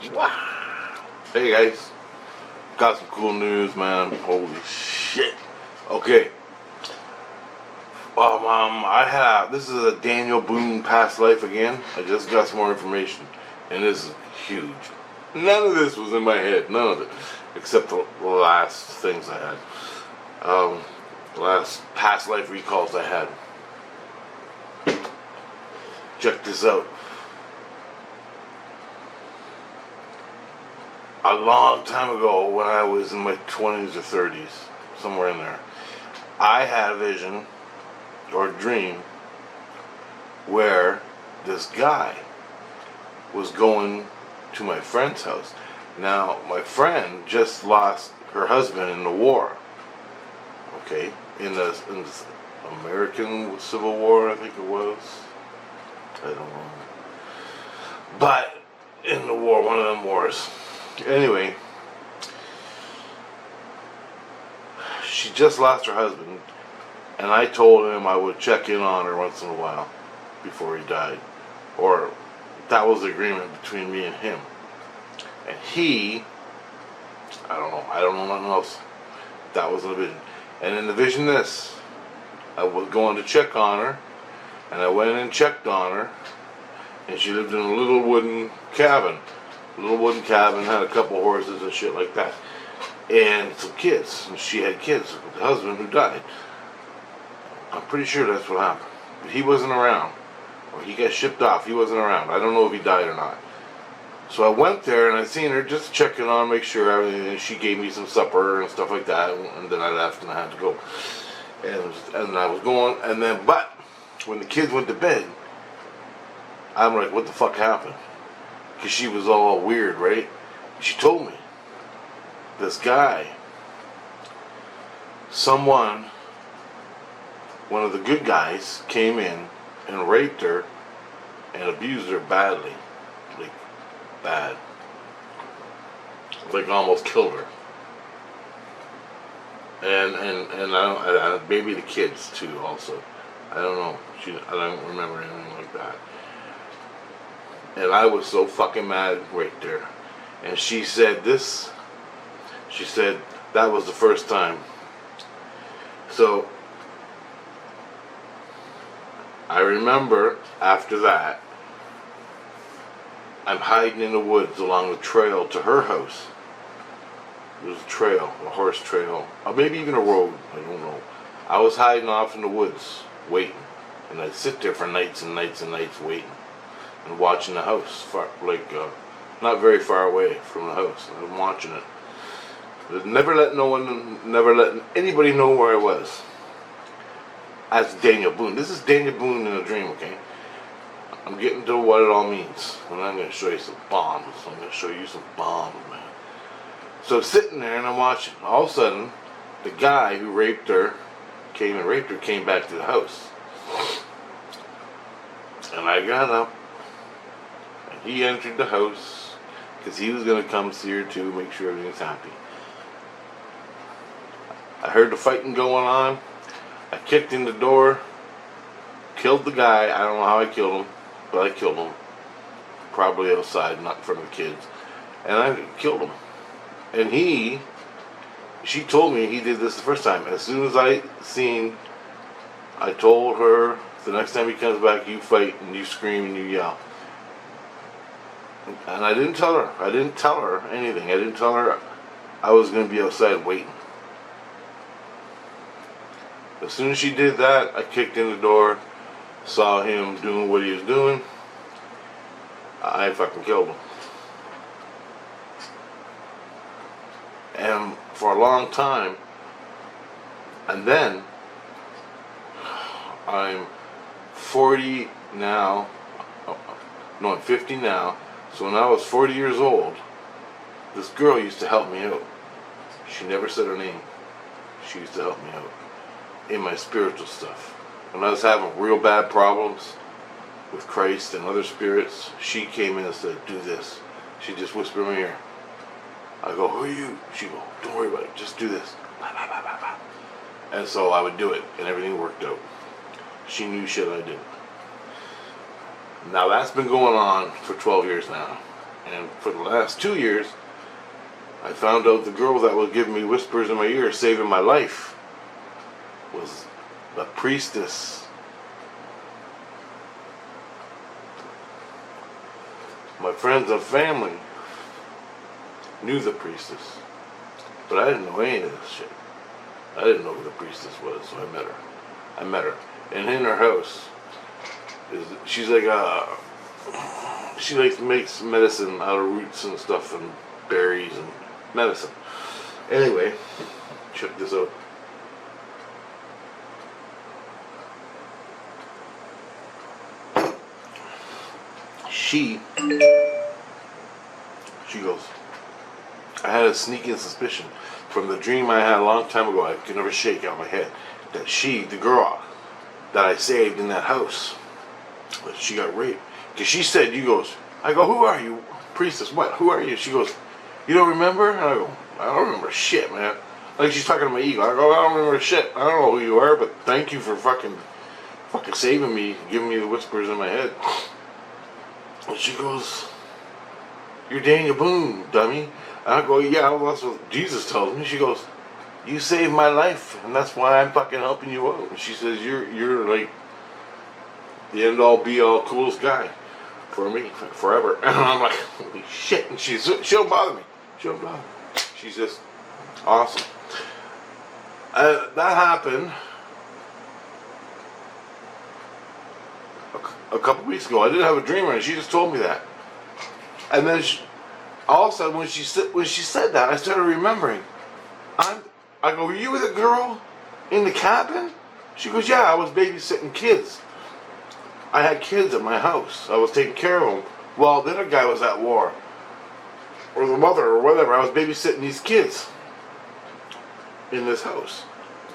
Wow. Hey guys, got some cool news, man. Holy shit. Okay. This is a Daniel Boone Past life again. I just got some more information, and this is huge. None of this was in my head, none of it, except the last things I had. The last past life recalls I had. Check this out. A long time ago, when I was in my 20s or 30s, somewhere in there, I had a vision or a dream where this guy was going to my friend's house. Now, my friend just lost her husband in the war. Okay, in the American Civil War, I think it was. I don't know. But in the war, one of them wars. Anyway, she just lost her husband, and I told him I would check in on her once in a while before he died. Or that was the agreement between me and him. And he, I don't know nothing else. That was the vision. And in the vision I was going to check on her, and I went and checked on her, and she lived in a little wooden cabin. Had a couple horses and shit like that. And some kids. And she had kids with the husband who died. I'm pretty sure that's what happened. But he wasn't around. Or he got shipped off. He wasn't around. I don't know if he died or not. So I went there and I seen her just checking on, make sure everything, and she gave me some supper and stuff like that, and then I left and I had to go. And I was going, but when the kids went to bed, I'm like, what the fuck happened? Because she was all weird, right? She told me, this guy, one of the good guys, came in and raped her and abused her badly. Like, bad. Like, almost killed her. And I maybe the kids too, also. I don't know. I don't remember anything like that. And I was so fucking mad right there. And she said that was the first time. So I remember after that, I'm hiding in the woods along the trail to her house. There was a trail, a horse trail, or maybe even a road, I don't know. I was hiding off in the woods, waiting. And I'd sit there for nights and nights and nights waiting. And watching the house, not very far away from the house. I'm watching it. Never letting anybody know where I was. As Daniel Boone. This is Daniel Boone in a dream, okay? I'm getting to what it all means. And I'm going to show you some bombs. I'm going to show you some bombs, man. So I'm sitting there and I'm watching. All of a sudden, the guy who came back to the house. And I got up. He entered the house because he was going to come see her too, make sure everything's happy. I heard the fighting going on. I kicked in the door, killed the guy. I don't know how I killed him, but I killed him. Probably outside, not in front of the kids. And I killed him. And she told me he did this the first time. As soon as I told her, the next time he comes back, you fight and you scream and you yell. And I didn't tell her. Anything. I didn't tell her I was going to be outside waiting. As soon as she did that, I kicked in the door, saw him doing what he was doing. I fucking killed him. And for a long time, and then I'm 40 now. No, I'm 50 now. So when I was 40 years old, this girl used to help me out. She never said her name. She used to help me out in my spiritual stuff. When I was having real bad problems with Christ and other spirits, she came in and said, do this. She just whispered in my ear. I go, who are you? She go, don't worry about it. Just do this. Bah, bah, bah, bah, bah. And so I would do it, and everything worked out. She knew shit I didn't. Now that's been going on for 12 years now. And for the last 2 years, I found out the girl that was giving me whispers in my ear, saving my life, was the priestess. My friends and family knew the priestess, but I didn't know any of this shit. I didn't know who the priestess was, so I met her. And in her house, she makes medicine out of roots and stuff and berries and medicine. Anyway, check this out. She goes, I had a sneaking suspicion from the dream I had a long time ago, I could never shake out of my head, that she, the girl that I saved in that house, she got raped. Because she said, I go, who are you? Priestess, what? Who are you? She goes, you don't remember? And I go, I don't remember shit, man. Like she's talking to my ego. I go, I don't remember shit. I don't know who you are, but thank you for fucking saving me, giving me the whispers in my head. And she goes, you're Daniel Boone, dummy. And I go, yeah, well, that's what Jesus tells me. She goes, you saved my life, and that's why I'm fucking helping you out. And she says, you're like the end all be all coolest guy for me forever. And I'm like, holy shit. And she don't bother me. She don't bother me. She's just awesome. That happened a couple weeks ago. I didn't have a dream or anything. She just told me that. And then all of a sudden, when she said that, I started remembering. I go, were you with a girl in the cabin? She goes, yeah, I was babysitting kids. I had kids at my house. I was taking care of them while the other guy was at war, or the mother, or whatever. I was babysitting these kids in this house,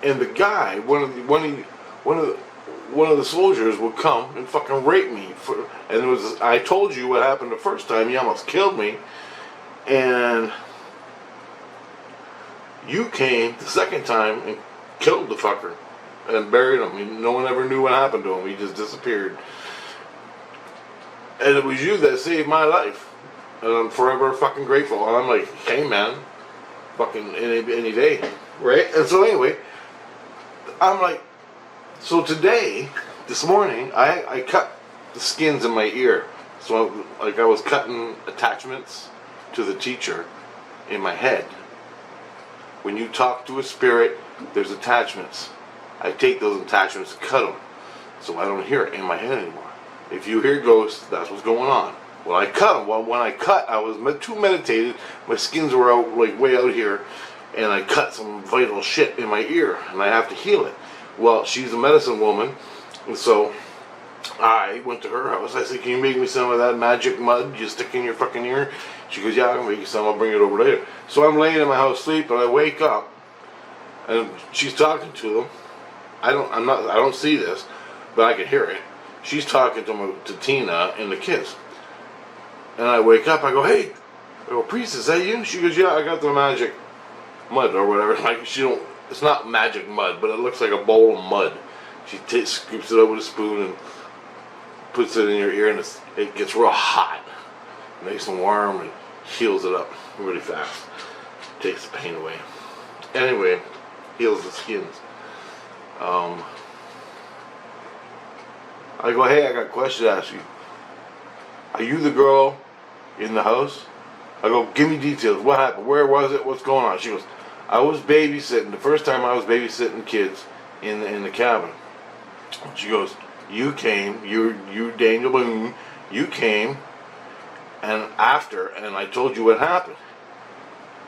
and the guy, one of the soldiers would come and fucking rape me. And it was, I told you what happened the first time. He almost killed me, and you came the second time and killed the fucker and buried him. No one ever knew what happened to him. He just disappeared. And it was you that saved my life. And I'm forever fucking grateful. And I'm like, hey man, fucking any day. Right? And so anyway, I'm like, so today, this morning, I cut the skins in my ear. So I was cutting attachments to the teacher in my head. When you talk to a spirit, there's attachments. I take those attachments and cut them, so I don't hear it in my head anymore. If you hear ghosts, that's what's going on. Well, I cut them. Well, when I cut, I was too meditated. My skins were out, like way out here, and I cut some vital shit in my ear, and I have to heal it. Well, she's a medicine woman, and so I went to her house. I said, can you make me some of that magic mud you stick in your fucking ear? She goes, yeah, I can make you some. I'll bring it over later. So I'm laying in my house asleep, and I wake up, and she's talking to them. I don't see this, but I can hear it. She's talking to Tina and the kids. And I wake up, I go, hey, Priestess, is that you? She goes, yeah, I got the magic mud or whatever. Like it's not magic mud, but it looks like a bowl of mud. She scoops it up with a spoon and puts it in your ear, and it gets real hot, nice and warm, and heals it up really fast. Takes the pain away. Anyway, heals the skins. I go, hey, I got a question to ask you. Are you the girl in the house? I go, give me details. What happened? Where was it? What's going on? She goes, I was babysitting. The first time I was babysitting kids in the cabin. She goes, you came. You Daniel Boone. You came, and I told you what happened.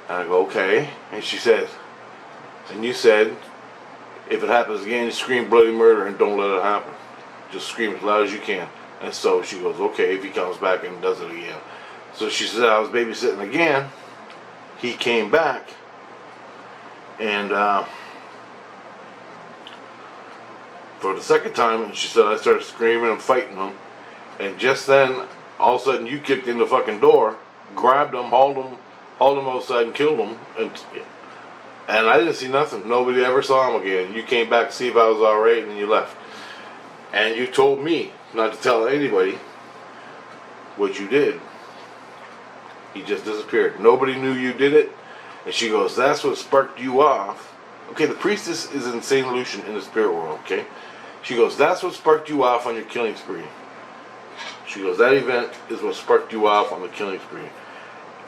And I go, okay. And she says, and you said, if it happens again, you scream bloody murder and don't let it happen. Just scream as loud as you can. And so she goes, okay, if he comes back and does it again. So she said, I was babysitting again. He came back. And for the second time, and she said, I started screaming and fighting him. And just then, all of a sudden, you kicked in the fucking door, grabbed him, hauled him outside and killed him. And I didn't see nothing. Nobody ever saw him again. You came back to see if I was alright, and then you left. And you told me not to tell anybody what you did. He just disappeared. Nobody knew you did it. And she goes, that's what sparked you off. Okay, the priestess is in St Lucian in the spirit world, okay? She goes, that's what sparked you off on your killing spree. She goes, that event is what sparked you off on the killing spree.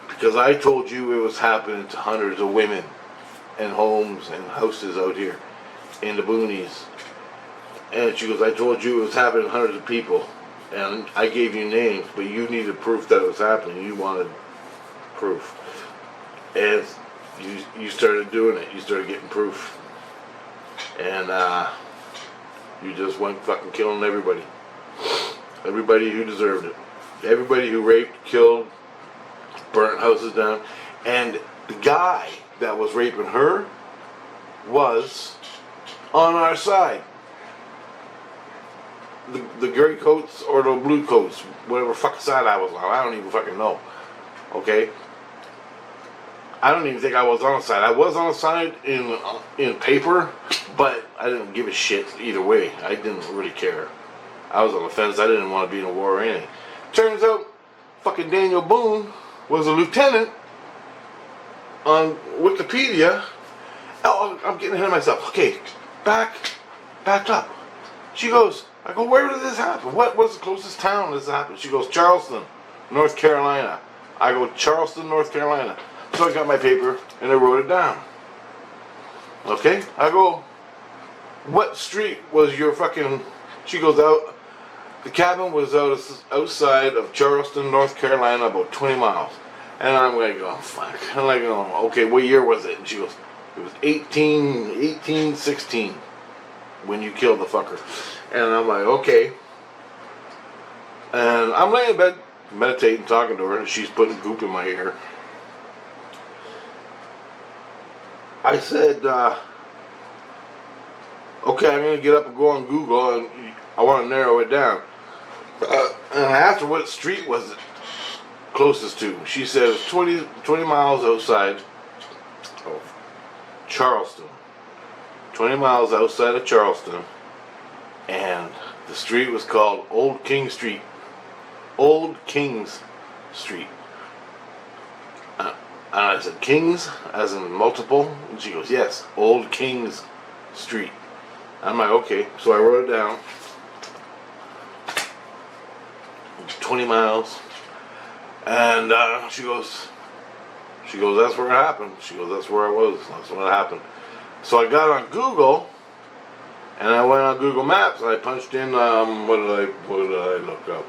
Because I told you it was happening to hundreds of women and homes and houses out here in the boonies. And she goes, I told you it was happening to hundreds of people. And I gave you names, but you needed proof that it was happening. You wanted proof. And you started doing it. You started getting proof. And you just went fucking killing everybody. Everybody who deserved it. Everybody who raped, killed, burnt houses down. And the guy that was raping her was on our side. The gray coats or the blue coats, whatever fucking side I was on, I don't even fucking know. Okay? I don't even think I was on the side. I was on the side in paper, but I didn't give a shit either way. I didn't really care. I was on the fence. I didn't want to be in a war or anything. Turns out, fucking Daniel Boone was a lieutenant on Wikipedia. Oh, I'm getting ahead of myself. Okay, back up. She goes, I go, where did this happen? What was the closest town this happened? She goes, Charleston, North Carolina. I go, Charleston, North Carolina. So I got my paper and I wrote it down. Okay? I go, what street was your fucking... She goes out, the cabin was outside of Charleston, North Carolina, about 20 miles. And I'm like, oh, fuck. I'm like, oh, okay, what year was it? And she goes, it was 1816 when you killed the fucker. And I'm like, okay. And I'm laying in bed, meditating, talking to her, and she's putting goop in my ear. I said, okay, I'm going to get up and go on Google, and I want to narrow it down. And I asked her what street was it closest to. She said it was 20 miles outside of Charleston. 20 miles outside of Charleston. And the street was called Old King Street. Old Kings Street. And I said, Kings, as in multiple? And she goes, yes, Old Kings Street. I'm like, okay. So I wrote it down. 20 miles. And she goes, that's where it happened. She goes, that's where I was. That's what happened. So I got on Google, and I went on Google Maps, and I punched in, what did I look up?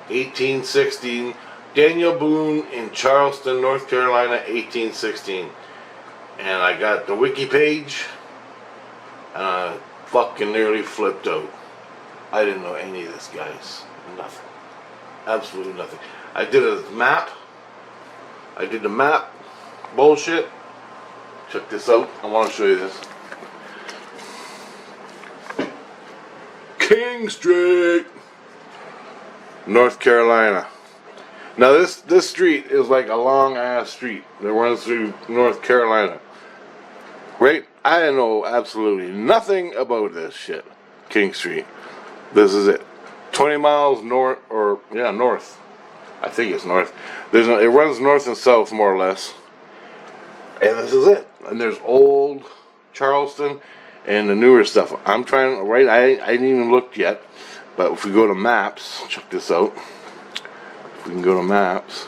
1816, Daniel Boone in Charleston, North Carolina, 1816. And I got the wiki page, and I fucking nearly flipped out. I didn't know any of this, guys. Nothing. Absolutely nothing. I did a map. I did the map bullshit. Check this out. I want to show you this. King Street, North Carolina. Now this street is like a long ass street that runs through North Carolina. Right? I didn't know absolutely nothing about this shit. King Street. This is it. 20 miles north, north. I think it's north. It runs north and south more or less. And this is it. And there's old Charleston and the newer stuff. I'm trying, right? I didn't even look yet. But if we go to maps, check this out. If we can go to maps.